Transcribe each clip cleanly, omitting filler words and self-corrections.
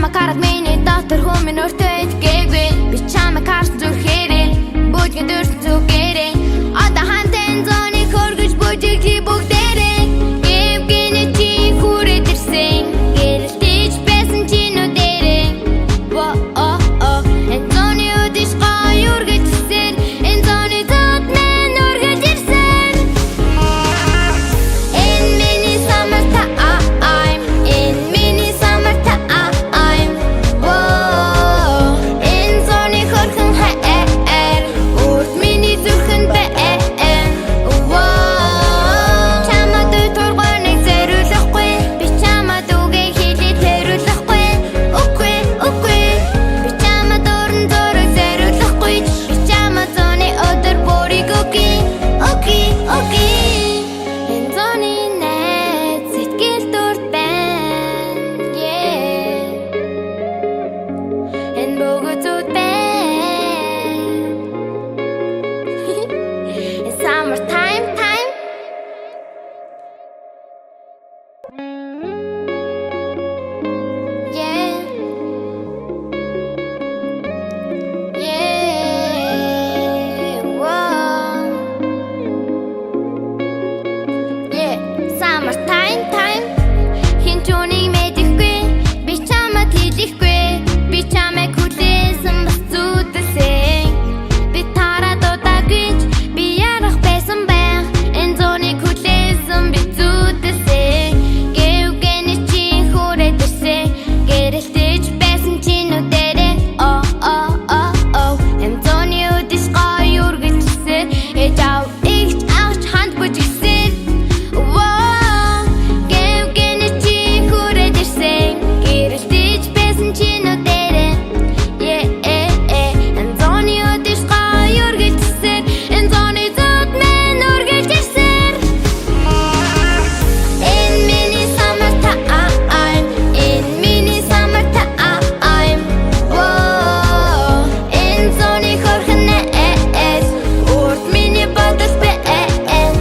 чамайг хараад миний дотор хүмүн өртөө итгээгүй. Би чамайг харсан зүрхээрээ бүгд дөрсөн зүгээрээ. Одоо хантэн зоны хөргөж бүжиглий бүгдээрээ. Гэвгэнэ чи хүрээд ирсэн. Гэрэлтэж байсан чи нүдэрээ. Энэ зоны өдөж гой үргэлжсэн. Энэ зоны зот мэн үргэлж ирсэн. Энэ миний summer time. Энэ миний summer time. Энэ зоны хөрхөн хайр. Урт миний зүрхэн бээн. Чамд тургоныг зэрүүлэхгүй. Би чамд үгээ хэлээ тэрүүлэхгүй. Үгүй үгүй. Би чамд уран зураг зэрүүлэхгүй. Би чамд зоны өдөр бүрийг үгүй. Үгүй үгүй. Энэ зоны найз сэтгэл дурд байна. Энэ бүгд зүд байна. It's summertime time. Yeah. Yeah. Whoa. Yeah. Summertime time. Хинчунийг мэдхгүй. Би чамд хэлэхгүй. Би чамайг хүлээсэн бас зүтгэсэн. Би тараад удаагүй. Би ярах байсан байх. Энэ зооныг хүлээсэн би зүтгэсэн. Гэвгэнэ чи хүрээд ирсэн. Гэрэлтэж байсан чи нүдэрээ. Энэ зооны өдөж гой үргэлжсэн. Ээжав игч авч ханд бүжигсэн. Гэвгэнэ чи хүрээд ирсэн. Гэрэлтэж байсан чи нүдэрээ. Энэ зооны өдөж гой үргэлжсэн. Энэ зооны зот мэн үргэлж ирсэн. Энэ миний summer time. Энэ миний summer time. Энэ зооны хөрхөн найз. Урт миний бодол бээн.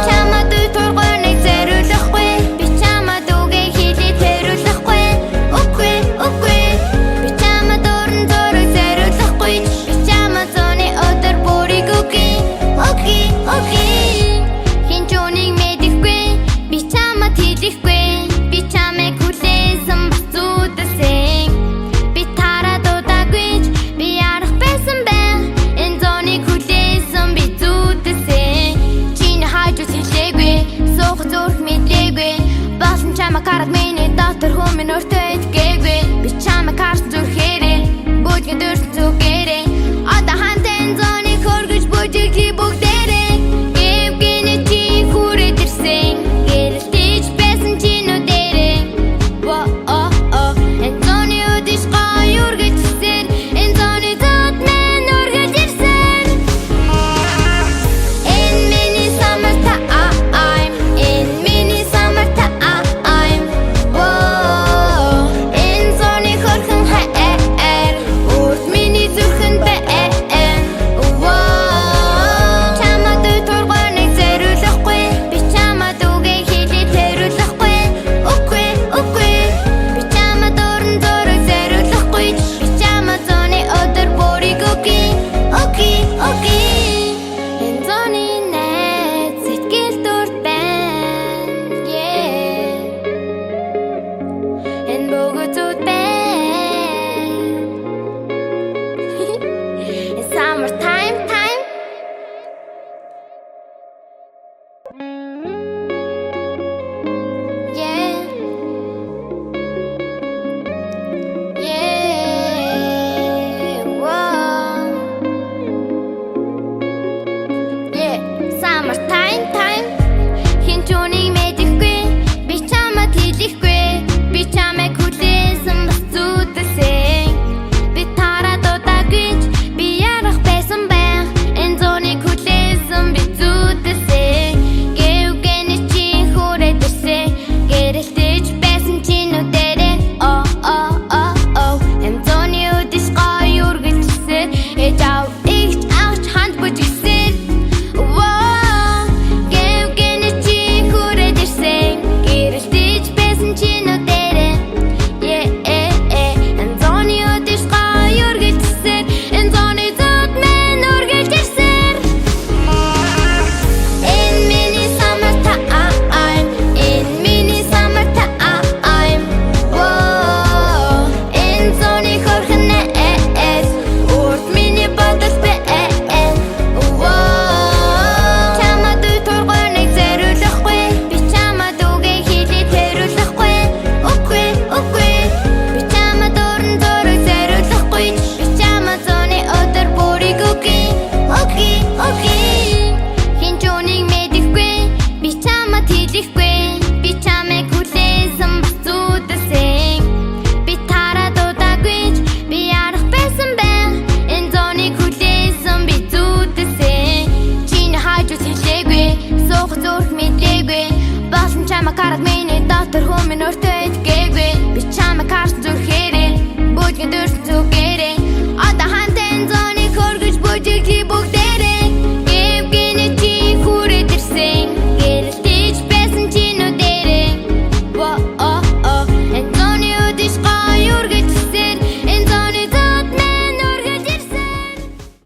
Чамд тургоныг зэрүүлэхгүй. Би чамд үгээ хэлээ тэрүүлэхгүй. Үгүй үгүй. Би чамд уран зураг зэрүүлэхгүй. Би чамд зоны өдөр бүрийг үгүй. Үгүй үгүй. Хинчунийг мэдхгүй. Би чамд хэлэхгүй. Би чамайг хүлээсэн бас зүтгэсэн. Би тараад удаагүй. Би ярах байсан байх. Энэ зооныг хүлээсэн би зүтгэсэн. Чиний хажууд хэлээгүй. Суух зүрх мэдлээгүй. Болсон чамайг хараад миний дотор хүмүн өртөө итгээгүй. Би чамайг харсан зүрхээрээ бүгд дөрсөн зүгээрээ. Одоо хантэн зоны хөргөж бүжиглий бүгдээрээ. Гэвгэнэ чи хүрээд ирсэн. Гэрэлтэж байсан чи нүдэрээ. Энэ зоны өдөж гой үргэлжсэн. Энэ зоны зот мэн үргэлж ирсэн. Энэ миний summer time. Энэ миний summer time. Энэ зоны хөрхөн хайр. Урт миний зүрхэн бээн. чамайг хараад миний дотор хүмүүн өөртөө итгээгүй. Би чамайг харсан зүрхээрээ бүжгийн дөрсөн зүгээрээ. Одоо хантэн зооны хөргөж бүжиглий бүгдээ